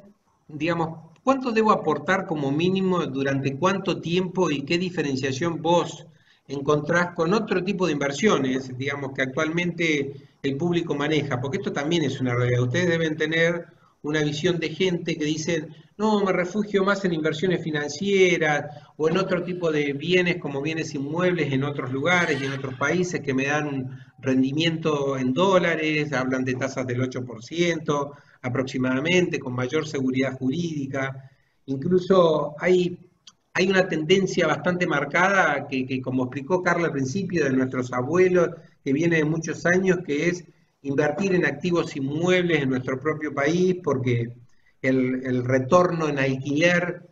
digamos, ¿cuánto debo aportar como mínimo, durante cuánto tiempo y qué diferenciación vos encontrás con otro tipo de inversiones, digamos, que actualmente el público maneja? Porque esto también es una realidad. Ustedes deben tener una visión de gente que dice, no, me refugio más en inversiones financieras o en otro tipo de bienes como bienes inmuebles en otros lugares y en otros países que me dan un rendimiento en dólares, hablan de tasas del 8% aproximadamente, con mayor seguridad jurídica. Incluso hay una tendencia bastante marcada que, como explicó Carla al principio, de nuestros abuelos, que viene de muchos años, que es invertir en activos inmuebles en nuestro propio país, porque el retorno en alquiler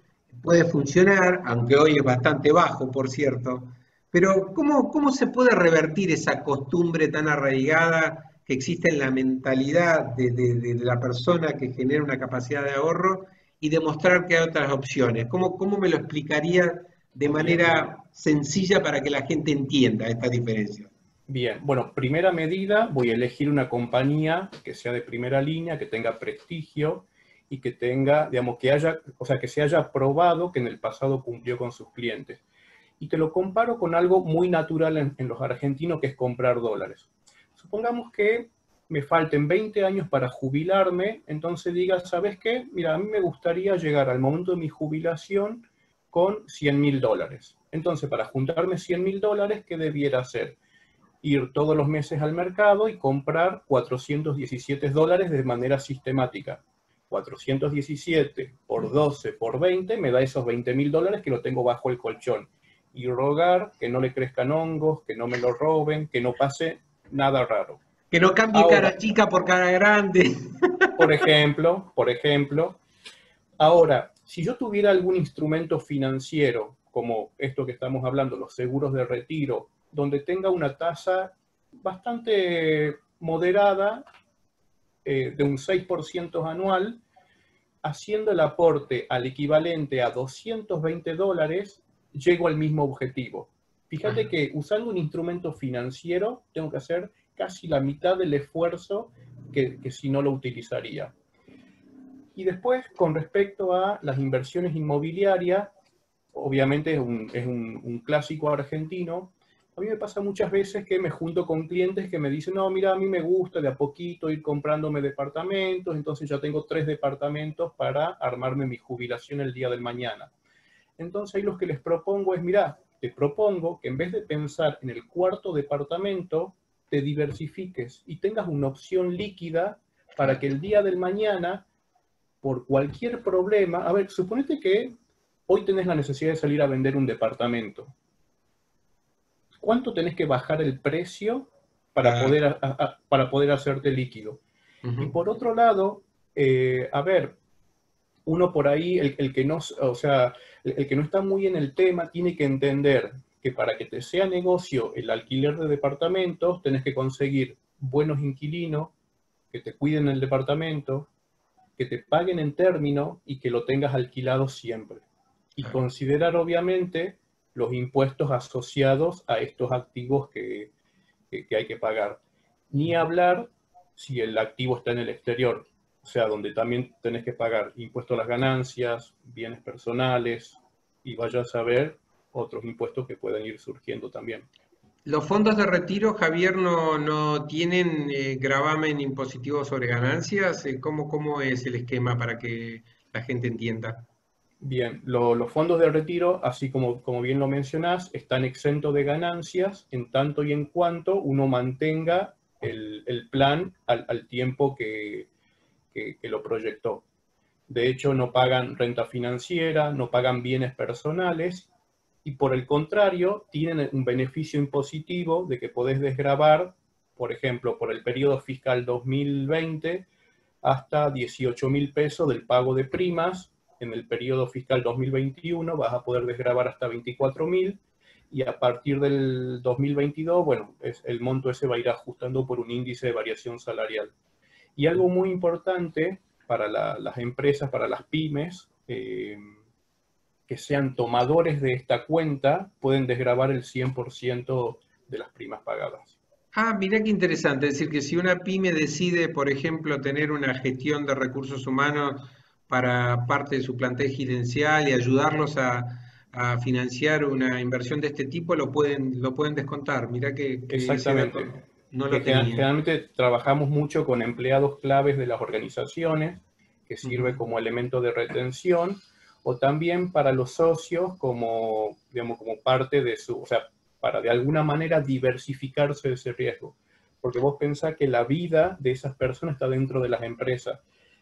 puede funcionar, aunque hoy es bastante bajo, por cierto. Pero ¿cómo se puede revertir esa costumbre tan arraigada que existe en la mentalidad de la persona que genera una capacidad de ahorro y demostrar que hay otras opciones? ¿Cómo me lo explicaría de manera sencilla para que la gente entienda esta diferencia? Bien, bueno, primera medida, voy a elegir una compañía que sea de primera línea, que tenga prestigio y que tenga, digamos, que se haya probado que en el pasado cumplió con sus clientes. Y te lo comparo con algo muy natural en los argentinos, que es comprar dólares. Supongamos que me falten 20 años para jubilarme, entonces diga, ¿sabes qué? Mira, a mí me gustaría llegar al momento de mi jubilación con $100.000. Entonces, para juntarme $100.000, ¿qué debiera hacer? Ir todos los meses al mercado y comprar $417 de manera sistemática. 417 por 12 por 20 me da esos $20.000 que lo tengo bajo el colchón. Y rogar que no le crezcan hongos, que no me lo roben, que no pase nada raro. Que no cambie cara Ahora, chica por cara grande. por ejemplo, ahora, si yo tuviera algún instrumento financiero, como esto que estamos hablando, los seguros de retiro, donde tenga una tasa bastante moderada, de un 6% anual, haciendo el aporte al equivalente a $220, llego al mismo objetivo. Fíjate que usando un instrumento financiero tengo que hacer casi la mitad del esfuerzo que si no lo utilizaría. Y después, con respecto a las inversiones inmobiliarias, obviamente es un clásico argentino. A mí me pasa muchas veces que me junto con clientes que me dicen, no, mira, a mí me gusta de a poquito ir comprándome departamentos, entonces ya tengo 3 departamentos para armarme mi jubilación el día del mañana. Entonces ahí lo que les propongo es, mira, te propongo que en vez de pensar en el cuarto departamento, te diversifiques y tengas una opción líquida para que el día del mañana, por cualquier problema, a ver, suponete que hoy tenés la necesidad de salir a vender un departamento. ¿Cuánto tenés que bajar el precio para poder hacerte líquido? Y por otro lado, a ver, uno por ahí, el que no, o sea, el que no está muy en el tema, tiene que entender que para que te sea negocio el alquiler de departamentos, tenés que conseguir buenos inquilinos, que te cuiden el departamento, que te paguen en término y que lo tengas alquilado siempre. Y considerar, obviamente, los impuestos asociados a estos activos que hay que pagar. Ni hablar si el activo está en el exterior, o sea, donde también tenés que pagar impuestos a las ganancias, bienes personales, y vaya a saber otros impuestos que pueden ir surgiendo también. Los fondos de retiro, Javier, no tienen gravamen impositivo sobre ganancias. ¿Cómo es el esquema para que la gente entienda? Bien, los fondos de retiro, así como bien lo mencionás, están exentos de ganancias en tanto y en cuanto uno mantenga el plan al tiempo que lo proyectó. De hecho, no pagan renta financiera, no pagan bienes personales y por el contrario, tienen un beneficio impositivo de que podés desgravar, por ejemplo, por el periodo fiscal 2020 hasta 18.000 pesos del pago de primas. En el periodo fiscal 2021 vas a poder desgravar hasta 24.000 y a partir del 2022, bueno, el monto ese va a ir ajustando por un índice de variación salarial. Y algo muy importante para las empresas, para las pymes, que sean tomadores de esta cuenta, pueden desgravar el 100% de las primas pagadas. Mirá qué interesante. Es decir, que si una pyme decide, por ejemplo, tener una gestión de recursos humanos para parte de su plantel gerencial y ayudarlos a financiar una inversión de este tipo, lo pueden descontar. Mirá que ese dato Exactamente. no lo tenía. Generalmente trabajamos mucho con empleados claves de las organizaciones, que sirve como elemento de retención, o también para los socios como, digamos, como parte de su, o sea, para de alguna manera diversificarse de ese riesgo. Porque vos pensás que la vida de esas personas está dentro de las empresas.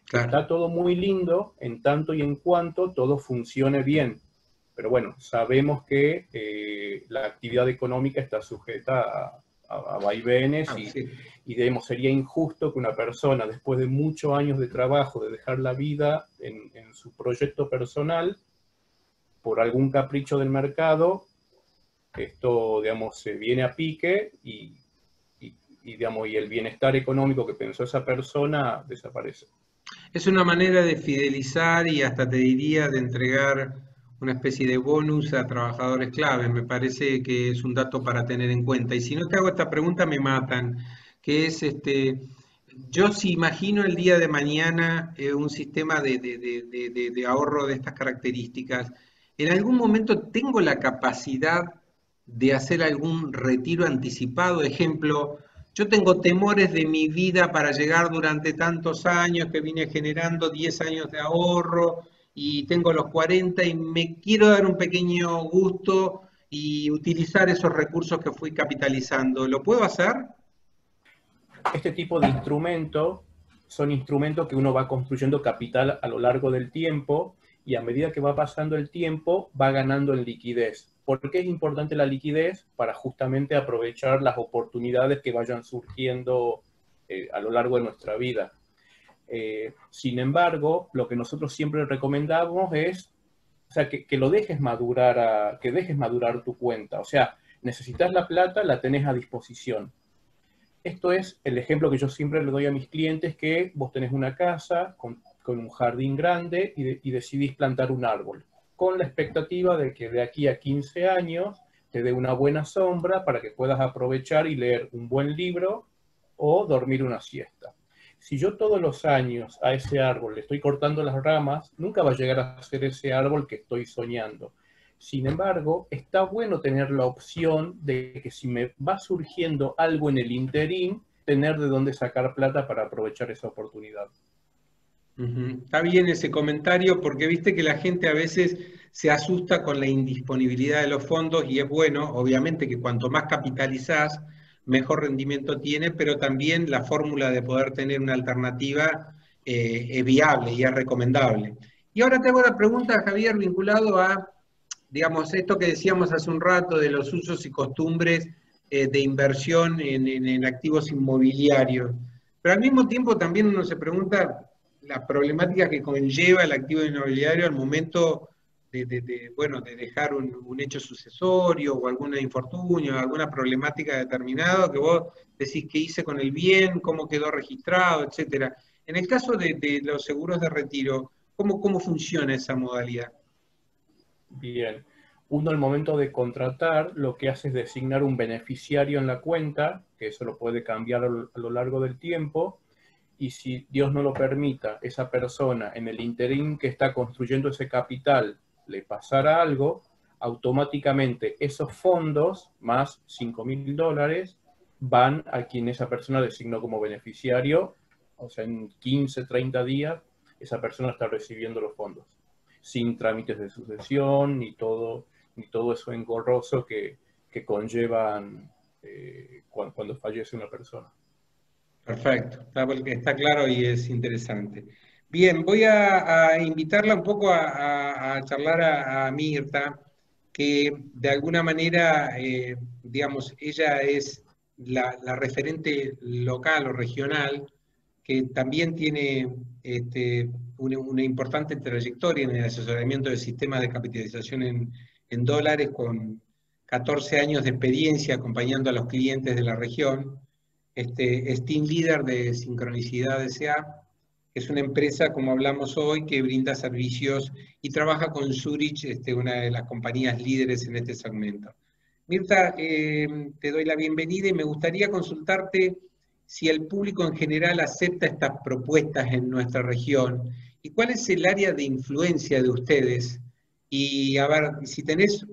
Claro. Está todo muy lindo en tanto y en cuanto todo funcione bien. Pero bueno, sabemos que la actividad económica está sujeta a vaivenes Sí. y digamos, sería injusto que una persona, después de muchos años de trabajo, de dejar la vida en su proyecto personal, por algún capricho del mercado, esto, digamos, se viene a pique digamos, y el bienestar económico que pensó esa persona desaparece. Es una manera de fidelizar y hasta te diría de entregar una especie de bonus a trabajadores clave. Me parece que es un dato para tener en cuenta. Y si no te hago esta pregunta me matan, que es yo si imagino el día de mañana un sistema de ahorro de estas características, ¿en algún momento tengo la capacidad de hacer algún retiro anticipado? Ejemplo, yo tengo temores de mi vida para llegar durante tantos años que vine generando 10 años de ahorro y tengo los 40 y me quiero dar un pequeño gusto y utilizar esos recursos que fui capitalizando. ¿Lo puedo hacer? Este tipo de instrumentos son instrumentos que uno va construyendo capital a lo largo del tiempo y a medida que va pasando el tiempo va ganando en liquidez. ¿Por qué es importante la liquidez? Para justamente aprovechar las oportunidades que vayan surgiendo a lo largo de nuestra vida. Sin embargo, lo que nosotros siempre recomendamos es, o sea, que lo dejes madurar, que dejes madurar tu cuenta. O sea, necesitas la plata, la tenés a disposición. Esto es el ejemplo que yo siempre le doy a mis clientes, que vos tenés una casa con un jardín grande y decidís plantar un árbol, con la expectativa de que de aquí a 15 años te dé una buena sombra para que puedas aprovechar y leer un buen libro o dormir una siesta. Si yo todos los años a ese árbol le estoy cortando las ramas, nunca va a llegar a ser ese árbol que estoy soñando. Sin embargo, está bueno tener la opción de que si me va surgiendo algo en el interín, tener de dónde sacar plata para aprovechar esa oportunidad. Está bien ese comentario porque viste que la gente a veces se asusta con la indisponibilidad de los fondos y es bueno, obviamente, que cuanto más capitalizás, mejor rendimiento tiene, pero también la fórmula de poder tener una alternativa es viable y es recomendable. Y ahora te hago la pregunta, Javier, vinculado a, digamos, esto que decíamos hace un rato de los usos y costumbres de inversión en activos inmobiliarios. Pero al mismo tiempo también uno se pregunta la problemática que conlleva el activo inmobiliario al momento bueno, de dejar un hecho sucesorio o algún infortunio, alguna problemática determinada que vos decís qué hice con el bien, cómo quedó registrado, etcétera. En el caso de los seguros de retiro, ¿cómo funciona esa modalidad? Bien. Uno al momento de contratar lo que hace es designar un beneficiario en la cuenta, que eso lo puede cambiar a lo largo del tiempo, y si Dios no lo permita, esa persona en el interín que está construyendo ese capital le pasara algo, automáticamente esos fondos, más $5.000, van a quien esa persona designó como beneficiario, o sea, en 15, 30 días, esa persona está recibiendo los fondos, sin trámites de sucesión, ni todo eso engorroso que conllevan cuando fallece una persona. Perfecto, está claro y es interesante. Bien, voy a invitarla un poco a charlar a Mirta, que de alguna manera, digamos, ella es la referente local o regional, que también tiene una importante trayectoria en el asesoramiento de sistemas de capitalización en dólares, con 14 años de experiencia acompañando a los clientes de la región. Es team leader de Sincronicidad S.A., que es una empresa, como hablamos hoy, que brinda servicios y trabaja con Zurich, una de las compañías líderes en este segmento. Mirta, te doy la bienvenida y me gustaría consultarte si el público en general acepta estas propuestas en nuestra región y cuál es el área de influencia de ustedes. Y a ver, si tenés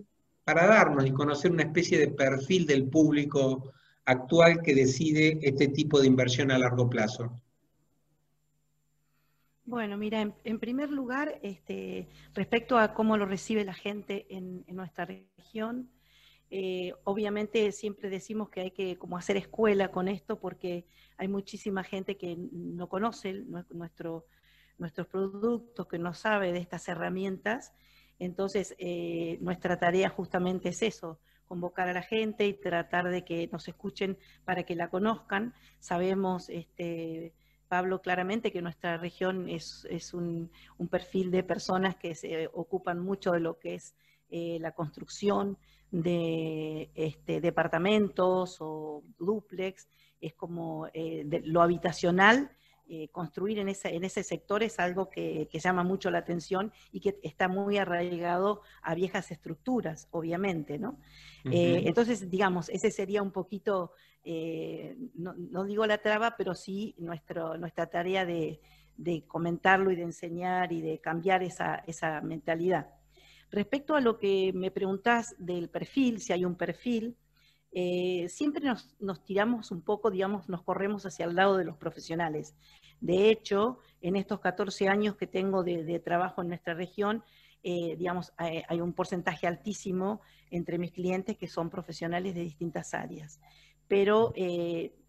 para darnos y conocer una especie de perfil del público actual que decide este tipo de inversión a largo plazo. Bueno, mira, en primer lugar, respecto a cómo lo recibe la gente en nuestra región, obviamente siempre decimos que hay que como hacer escuela con esto porque hay muchísima gente que no conoce nuestros productos, que no sabe de estas herramientas. Entonces, nuestra tarea justamente es eso, convocar a la gente y tratar de que nos escuchen para que la conozcan. Sabemos, Pablo, claramente que nuestra región es un perfil de personas que se ocupan mucho de lo que es la construcción de departamentos o dúplex, es como lo habitacional. Construir en ese sector es algo que llama mucho la atención y que está muy arraigado a viejas estructuras, obviamente, ¿no? Entonces, digamos, ese sería un poquito, no digo la traba, pero sí nuestra tarea de comentarlo y de enseñar y de cambiar esa mentalidad. Respecto a lo que me preguntás del perfil, si hay un perfil, siempre nos tiramos un poco, digamos, nos corremos hacia el lado de los profesionales. De hecho, en estos 14 años que tengo de trabajo en nuestra región, digamos, hay un porcentaje altísimo entre mis clientes que son profesionales de distintas áreas. Pero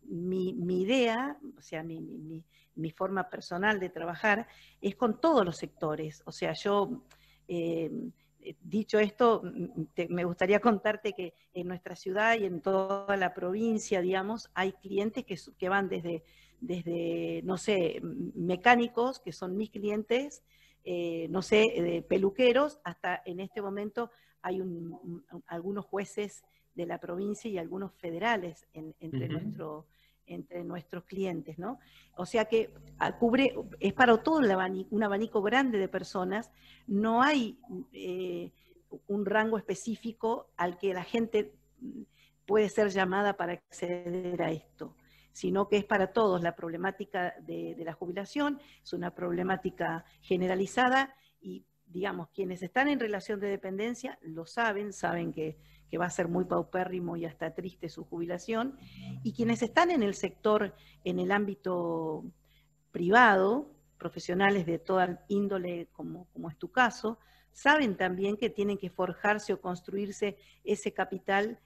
mi idea, o sea, mi forma personal de trabajar es con todos los sectores. O sea, yo... dicho esto, me gustaría contarte que en nuestra ciudad y en toda la provincia, digamos, hay clientes que van desde, no sé, mecánicos, que son mis clientes, no sé, peluqueros, hasta en este momento hay algunos jueces de la provincia y algunos federales entre nuestros clientes, ¿no? O sea que es para todo un abanico grande de personas, no hay un rango específico al que la gente puede ser llamada para acceder a esto, sino que es para todos. La problemática de la jubilación es una problemática generalizada y, digamos, quienes están en relación de dependencia lo saben que va a ser muy paupérrimo y hasta triste su jubilación, y quienes están en el sector, en el ámbito privado, profesionales de toda índole, como es tu caso, saben también que tienen que forjarse o construirse ese capital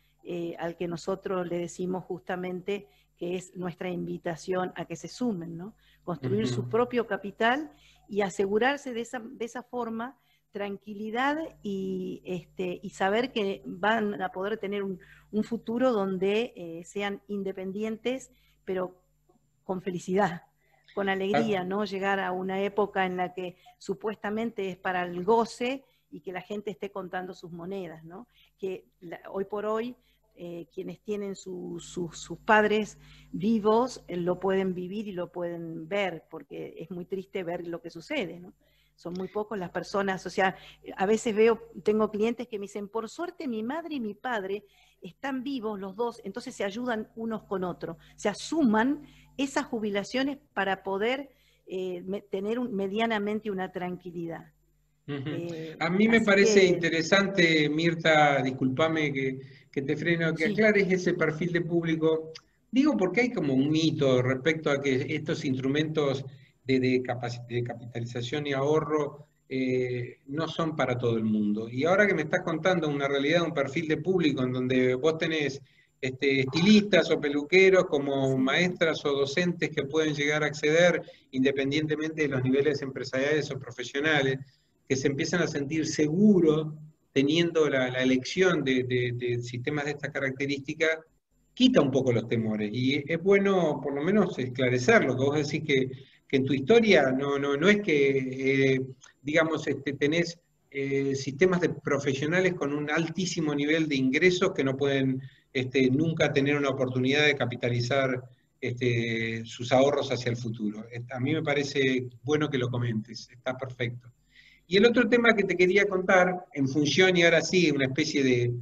al que nosotros le decimos justamente que es nuestra invitación a que se sumen, ¿no? Construir su propio capital y asegurarse de esa forma tranquilidad y saber que van a poder tener un futuro donde sean independientes, pero con felicidad, con alegría, ¿no? Llegar a una época en la que supuestamente es para el goce y que la gente esté contando sus monedas, ¿no? Que hoy por hoy quienes tienen sus padres vivos lo pueden vivir y lo pueden ver, porque es muy triste ver lo que sucede, ¿no? Son muy pocos las personas, o sea, a veces tengo clientes que me dicen, por suerte mi madre y mi padre están vivos los dos, entonces se ayudan unos con otros, se asuman esas jubilaciones para poder tener medianamente una tranquilidad. A mí me parece que, interesante, Mirta, discúlpame que te freno, que sí. aclares ese perfil de público. Digo porque hay como un mito respecto a que estos instrumentos de capitalización y ahorro no son para todo el mundo. Y ahora que me estás contando una realidad, un perfil de público en donde vos tenés estilistas o peluqueros como Sí. maestras o docentes que pueden llegar a acceder independientemente de los niveles empresariales o profesionales, que se empiezan a sentir seguros teniendo la elección de sistemas de esta característica, quita un poco los temores. Y es bueno por lo menos esclarecerlo, que vos decís que en tu historia no es que, digamos, tenés sistemas de profesionales con un altísimo nivel de ingresos que no pueden nunca tener una oportunidad de capitalizar sus ahorros hacia el futuro. A mí me parece bueno que lo comentes, está perfecto. Y el otro tema que te quería contar, en función, y ahora sí, una especie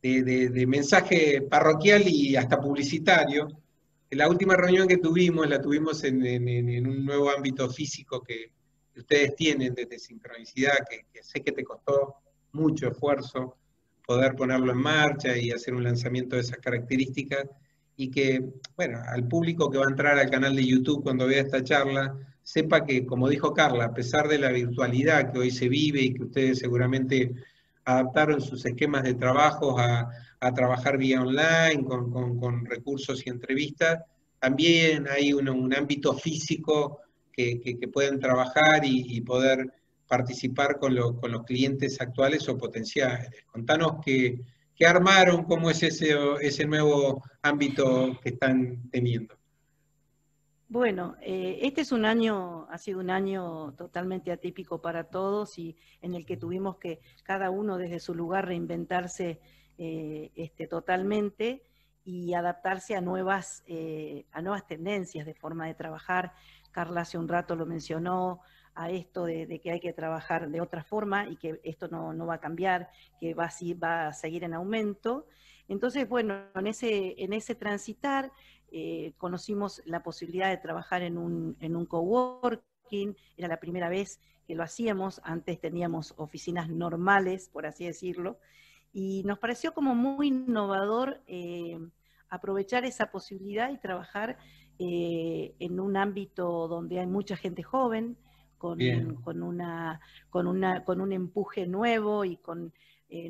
de mensaje parroquial y hasta publicitario, la última reunión que tuvimos, la tuvimos en un nuevo ámbito físico que ustedes tienen desde Sincronicidad, que sé que te costó mucho esfuerzo poder ponerlo en marcha y hacer un lanzamiento de esas características, y que, bueno, al público que va a entrar al canal de YouTube cuando vea esta charla, sepa que, como dijo Carla, a pesar de la virtualidad que hoy se vive y que ustedes seguramente adaptaron sus esquemas de trabajo a trabajar vía online, con recursos y entrevistas, también hay un ámbito físico que pueden trabajar y poder participar con los clientes actuales o potenciales. Contanos qué armaron, cómo es ese nuevo ámbito que están teniendo. Bueno, este es ha sido un año totalmente atípico para todos y en el que tuvimos que cada uno desde su lugar reinventarse totalmente y adaptarse a nuevas tendencias de forma de trabajar. Carla hace un rato lo mencionó, a esto de que hay que trabajar de otra forma y que esto no va a cambiar, que va a seguir en aumento. Entonces, bueno, en ese transitar, conocimos la posibilidad de trabajar en un coworking, era la primera vez que lo hacíamos, antes teníamos oficinas normales, por así decirlo, y nos pareció como muy innovador aprovechar esa posibilidad y trabajar en un ámbito donde hay mucha gente joven, con un empuje nuevo y con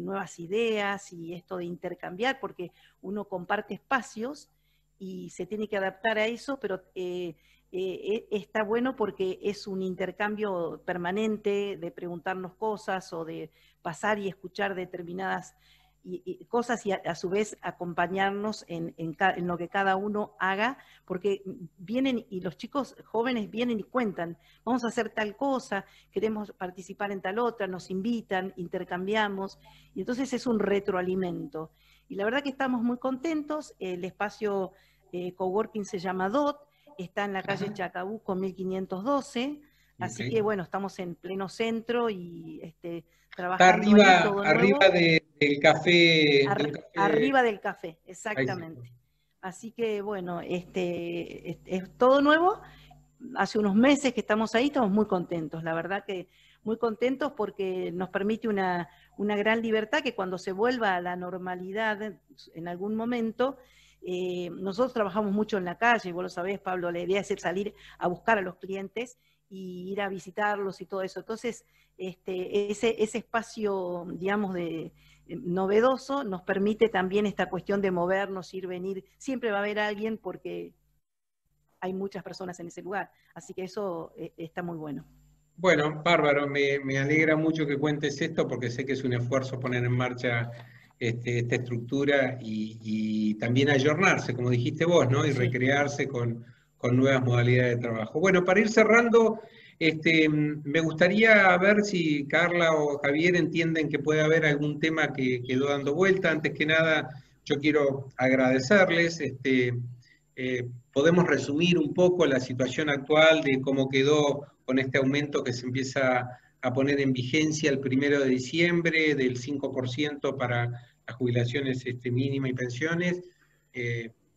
nuevas ideas y esto de intercambiar, porque uno comparte espacios y se tiene que adaptar a eso, pero está bueno porque es un intercambio permanente de preguntarnos cosas o de pasar y escuchar determinadas cosas y a su vez acompañarnos en lo que cada uno haga, porque vienen y los chicos jóvenes vienen y cuentan, vamos a hacer tal cosa, queremos participar en tal otra, nos invitan, intercambiamos, y entonces es un retroalimento. Y la verdad que estamos muy contentos, el espacio coworking se llama DOT, está en la calle Chacabuco 1512, así que bueno, estamos en pleno centro y trabajando está ahí todo nuevo. Arriba del café, Arriba del café, exactamente. Así que bueno, es todo nuevo. Hace unos meses que estamos ahí, estamos muy contentos, la verdad que muy contentos porque nos permite una gran libertad que cuando se vuelva a la normalidad en algún momento, nosotros trabajamos mucho en la calle, vos lo sabés, Pablo, la idea es salir a buscar a los clientes y ir a visitarlos y todo eso. Entonces, ese espacio, digamos, novedoso nos permite también esta cuestión de movernos, ir, venir. Siempre va a haber alguien porque hay muchas personas en ese lugar. Así que eso está muy bueno. Bueno, bárbaro, me alegra mucho que cuentes esto porque sé que es un esfuerzo poner en marcha esta estructura y también ayornarse, como dijiste vos, ¿no? Y Sí. recrearse con nuevas modalidades de trabajo. Bueno, para ir cerrando, me gustaría ver si Carla o Javier entienden que puede haber algún tema que quedó dando vuelta. Antes que nada, yo quiero agradecerles. Podemos resumir un poco la situación actual de cómo quedó con este aumento que se empieza a poner en vigencia el 1 de diciembre del 5% para las jubilaciones mínimas y pensiones.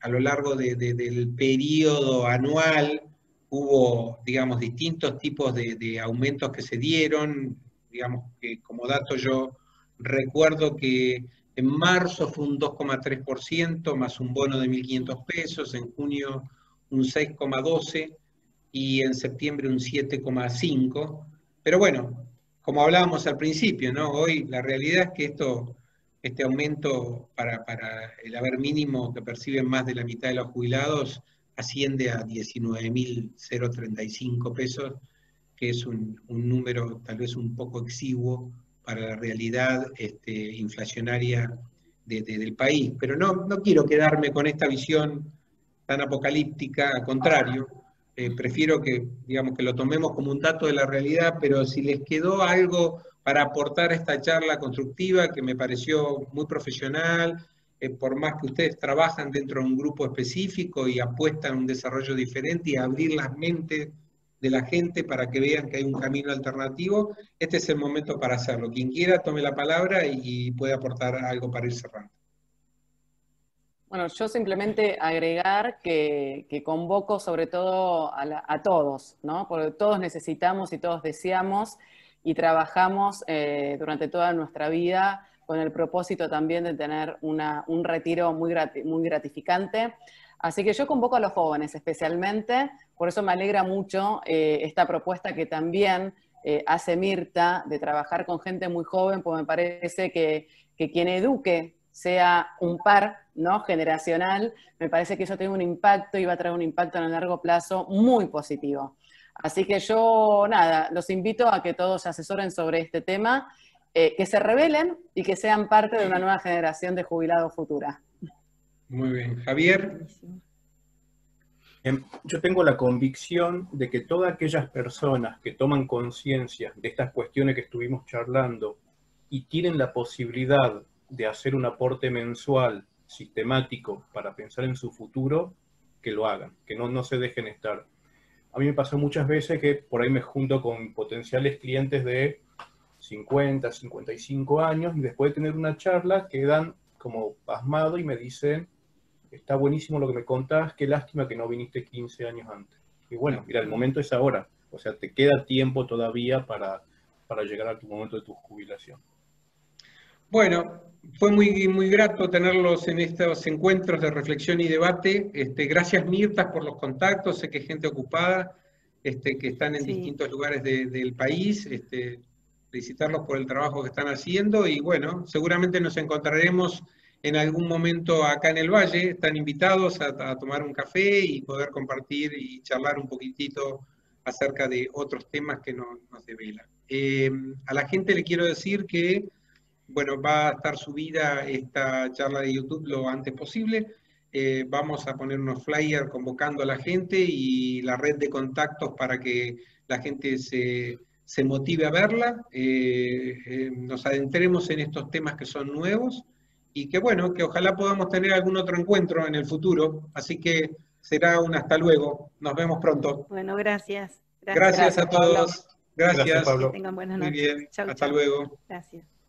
A lo largo del periodo anual hubo, digamos, distintos tipos de aumentos que se dieron. Digamos que como dato yo recuerdo que en marzo fue un 2,3% más un bono de 1.500 pesos, en junio un 6,12% y en septiembre un 7,5%. Pero bueno, como hablábamos al principio, ¿no? Hoy la realidad es que este aumento para el haber mínimo que perciben más de la mitad de los jubilados asciende a 19.035 pesos, que es un número tal vez un poco exiguo para la realidad inflacionaria del país. Pero no quiero quedarme con esta visión tan apocalíptica, al contrario, prefiero que, digamos, que lo tomemos como un dato de la realidad, pero si les quedó algo para aportar a esta charla constructiva, que me pareció muy profesional, por más que ustedes trabajan dentro de un grupo específico y apuestan a un desarrollo diferente y a abrir las mentes de la gente para que vean que hay un camino alternativo, este es el momento para hacerlo. Quien quiera, tome la palabra y puede aportar algo para ir cerrando. Bueno, yo simplemente agregar que convoco sobre todo a todos, ¿no? Porque todos necesitamos y todos deseamos y trabajamos durante toda nuestra vida con el propósito también de tener un retiro muy gratificante. Así que yo convoco a los jóvenes especialmente, por eso me alegra mucho esta propuesta que también hace Mirta de trabajar con gente muy joven, porque me parece que quien eduque sea un par, ¿no?, generacional, me parece que eso tiene un impacto y va a traer un impacto en el largo plazo muy positivo. Así que yo, nada, los invito a que todos se asesoren sobre este tema, que se rebelen y que sean parte de una nueva generación de jubilados futura. Muy bien. Javier. Yo tengo la convicción de que todas aquellas personas que toman conciencia de estas cuestiones que estuvimos charlando y tienen la posibilidad de hacer un aporte mensual sistemático para pensar en su futuro, que lo hagan, que no se dejen estar. A mí me pasó muchas veces que por ahí me junto con potenciales clientes de 50, 55 años y después de tener una charla quedan como pasmados y me dicen: está buenísimo lo que me contás, qué lástima que no viniste 15 años antes. Y bueno, mira, el momento es ahora, o sea, te queda tiempo todavía para llegar a tu momento de tu jubilación. Bueno, fue muy grato tenerlos en estos encuentros de reflexión y debate. Gracias, Mirta, por los contactos. Sé que hay gente ocupada, que están en distintos lugares del país. Felicitarlos por el trabajo que están haciendo y bueno, seguramente nos encontraremos en algún momento acá en el Valle. Están invitados a tomar un café y poder compartir y charlar un poquitito acerca de otros temas que nos develan. A la gente le quiero decir que bueno, va a estar subida esta charla de YouTube lo antes posible. Vamos a poner unos flyers convocando a la gente y la red de contactos para que la gente se motive a verla. Nos adentremos en estos temas que son nuevos y que bueno, que ojalá podamos tener algún otro encuentro en el futuro. Así que será un hasta luego. Nos vemos pronto. Bueno, gracias. Gracias a todos. Gracias. Gracias, Pablo. Que tengan buenas Muy noches. bien. Chau, Hasta chau. luego. Gracias.